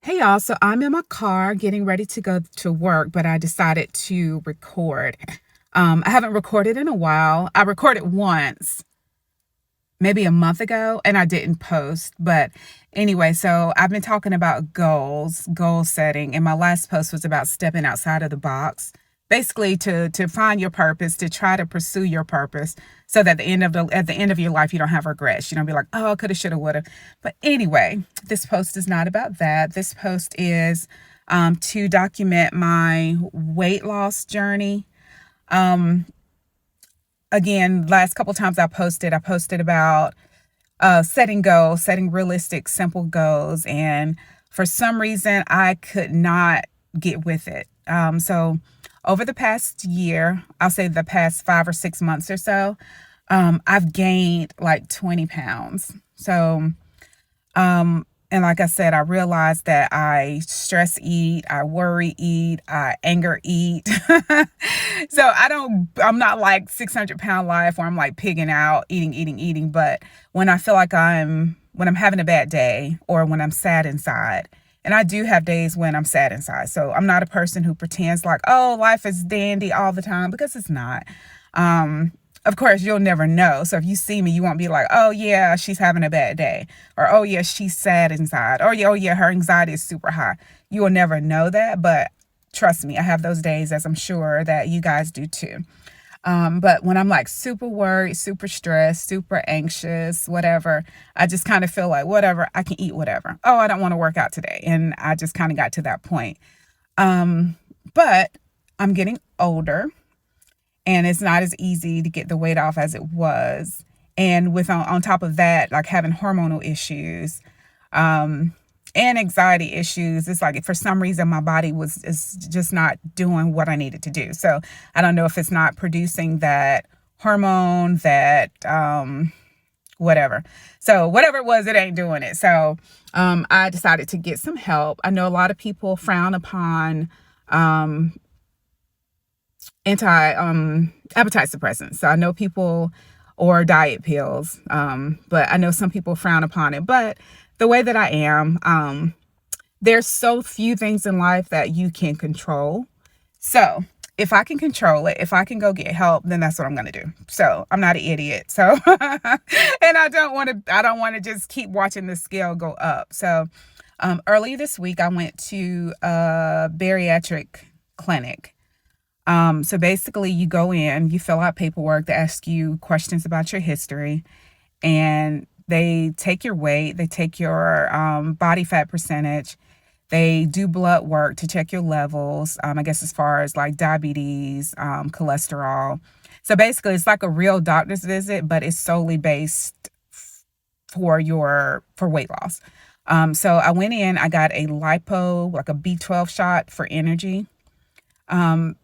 Hey y'all, so I'm in my car getting ready to go to work, but I decided to record. I haven't recorded in a while. I recorded once, maybe a month ago, and I didn't post. But anyway, so I've been talking about goal setting, and my last post was about stepping outside of the box. Basically to find your purpose, to try to pursue your purpose so that at the end of your life you don't have regrets. You don't be like, oh, I coulda, shoulda, woulda. But anyway, this post is not about that. This post is to document my weight loss journey. Um, Again, last couple times I posted about setting goals, setting realistic, simple goals. And for some reason, I could not get with it. So over the past year, I'll say the past 5 or 6 months or so, I've gained like 20 pounds. So, and like I said, I realized that I stress eat, I worry eat, I anger eat. So I'm not like 600-pound life where I'm like pigging out, eating. But when I feel like when I'm having a bad day or when I'm sad inside, and I do have days when I'm sad inside. So I'm not a person who pretends like, oh, life is dandy all the time, because it's not. Of course, you'll never know. So if you see me, you won't be like, oh yeah, she's having a bad day. Or, oh yeah, she's sad inside. Or, oh yeah, her anxiety is super high. You will never know that. But trust me, I have those days, as I'm sure that you guys do too. But when I'm like super worried, super stressed, super anxious, whatever, I just kind of feel like, whatever, I can eat whatever. Oh, I don't want to work out today. And I just kind of got to that point. But I'm getting older, and it's not as easy to get the weight off as it was. And with on top of that, like having hormonal issues, and anxiety issues, it's like for some reason my body is just not doing what I needed to do. So I don't know if it's not producing that hormone, that whatever. So whatever it was, it ain't doing it. So I decided to get some help. I know a lot of people frown upon appetite suppressants. So I know people, or diet pills, but I know some people frown upon it. But the way that I am, there's so few things in life that you can control. So if I can control it, if I can go get help, then that's what I'm going to do. So I'm not an idiot. So, and I don't want to just keep watching the scale go up. So, earlier this week, I went to a bariatric clinic. So basically you go in, you fill out paperwork, they ask you questions about your history, and they take your weight, they take your body fat percentage, they do blood work to check your levels, I guess as far as like diabetes, cholesterol. So basically it's like a real doctor's visit, but it's solely based for weight loss. So I went in, I got a lipo, like a B12 shot for energy. I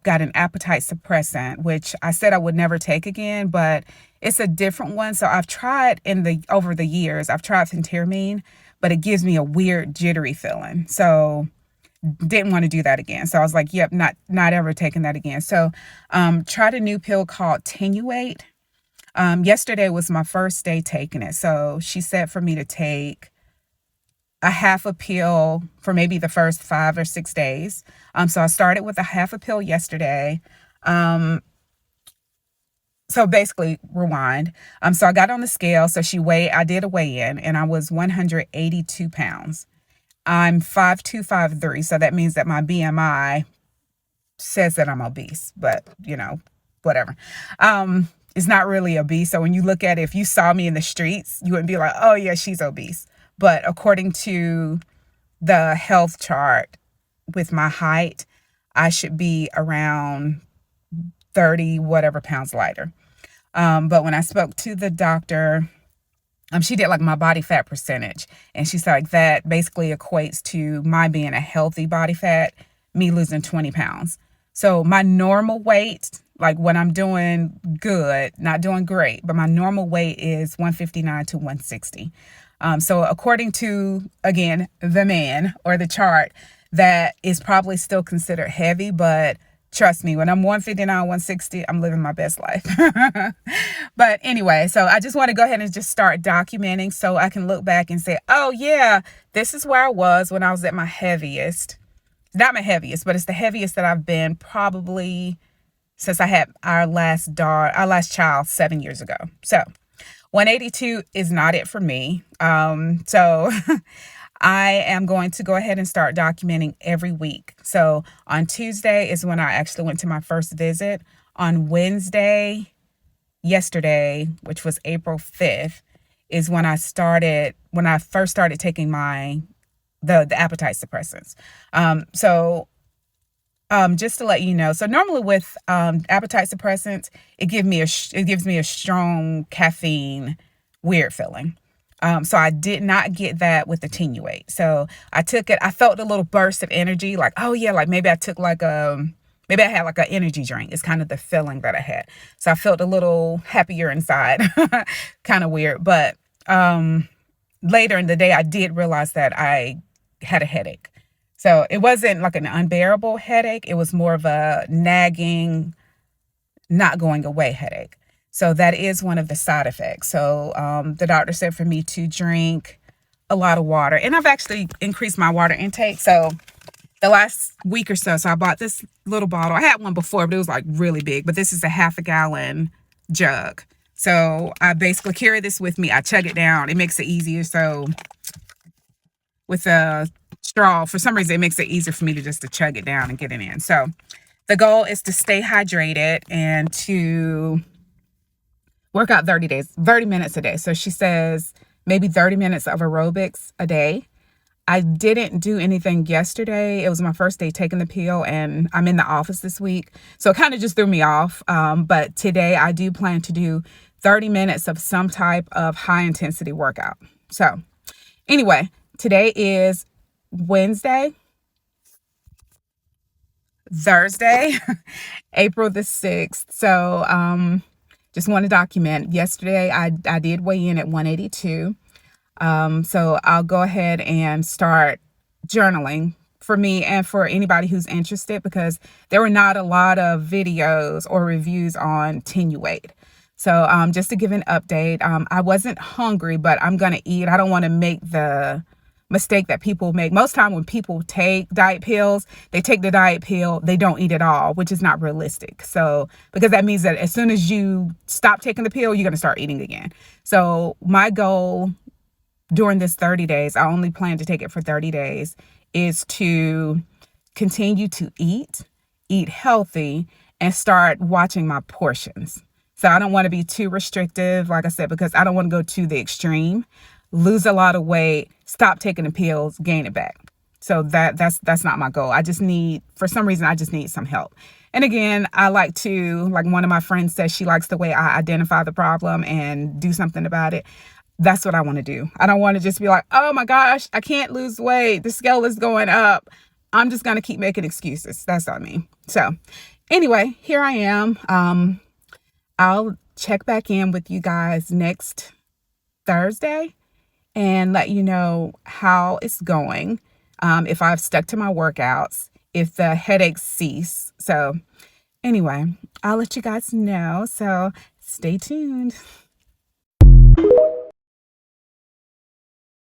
got an appetite suppressant, which I said I would never take again, but it's a different one. So I've tried over the years, I've tried phentermine, but it gives me a weird jittery feeling. So didn't want to do that again. So I was like, yep, not ever taking that again. So tried a new pill called Tenuate. Yesterday was my first day taking it. So she said for me to take a half a pill for maybe the first 5 or 6 days. So I started with a half a pill yesterday. So basically rewind. So I got on the scale. So I did a weigh-in, and I was 182 pounds. I'm 5'2", 5'3". So that means that my BMI says that I'm obese, but whatever. It's not really obese. So when you look at it, if you saw me in the streets, you wouldn't be like, oh yeah, she's obese. But according to the health chart with my height, I should be around 30 whatever pounds lighter. But when I spoke to the doctor, she did like my body fat percentage. And she's like, that basically equates to my being a healthy body fat, me losing 20 pounds. So my normal weight, like when I'm doing good, not doing great, but my normal weight is 159 to 160. So according to, again, the man or the chart, that is probably still considered heavy, but Trust me, when I'm 159, 160, I'm living my best life. But anyway, so I just want to go ahead and just start documenting so I can look back and say, oh yeah, this is where I was when I was at my heaviest. Not my heaviest, but it's the heaviest that I've been probably since I had our last child 7 years ago. So 182 is not it for me. So I am going to go ahead and start documenting every week. So on Tuesday is when I actually went to my first visit. On Wednesday, yesterday, which was April 5th, is when I first started taking the appetite suppressants. Just to let you know, so normally with appetite suppressants, it gives me a strong caffeine weird feeling. So I did not get that with the Tenuate. So I took it. I felt a little burst of energy, like, oh yeah, like maybe I had like an energy drink. It's kind of the feeling that I had. So I felt a little happier inside, kind of weird. But later in the day, I did realize that I had a headache. So it wasn't like an unbearable headache. It was more of a nagging, not going away headache. So that is one of the side effects. So the doctor said for me to drink a lot of water. And I've actually increased my water intake. So the last week or so I bought this little bottle. I had one before, but it was like really big. But this is a half a gallon jug. So I basically carry this with me. I chug it down. It makes it easier. So with a straw, for some reason, it makes it easier for me to chug it down and get it in. So the goal is to stay hydrated and to work out 30 minutes a day. So she says maybe 30 minutes of aerobics a day. I didn't do anything yesterday. It was my first day taking the pill, and I'm in the office this week. So it kind of just threw me off. But today I do plan to do 30 minutes of some type of high intensity workout. So anyway, today is Thursday, April the 6th. So just want to document. Yesterday, I did weigh in at 182. So I'll go ahead and start journaling for me and for anybody who's interested, because there were not a lot of videos or reviews on Tenuate. So just to give an update, I wasn't hungry, but I'm going to eat. I don't want to make the mistake that people make. Most time when people take diet pills, they take the diet pill, they don't eat at all, which is not realistic. So, because that means that as soon as you stop taking the pill, you're going to start eating again. So my goal during this 30 days, I only plan to take it for 30 days, is to continue to eat healthy, and start watching my portions. So I don't want to be too restrictive, like I said, because I don't want to go to the extreme, lose a lot of weight, stop taking the pills, gain it back. So that's not my goal. For some reason, I just need some help. And again, like one of my friends says, she likes the way I identify the problem and do something about it. That's what I want to do. I don't want to just be like, oh my gosh, I can't lose weight, the scale is going up. I'm just going to keep making excuses. That's not me. So anyway, here I am. I'll check back in with you guys next Thursday and let you know how it's going. If I've stuck to my workouts, if the headaches cease. So anyway, I'll let you guys know. So stay tuned.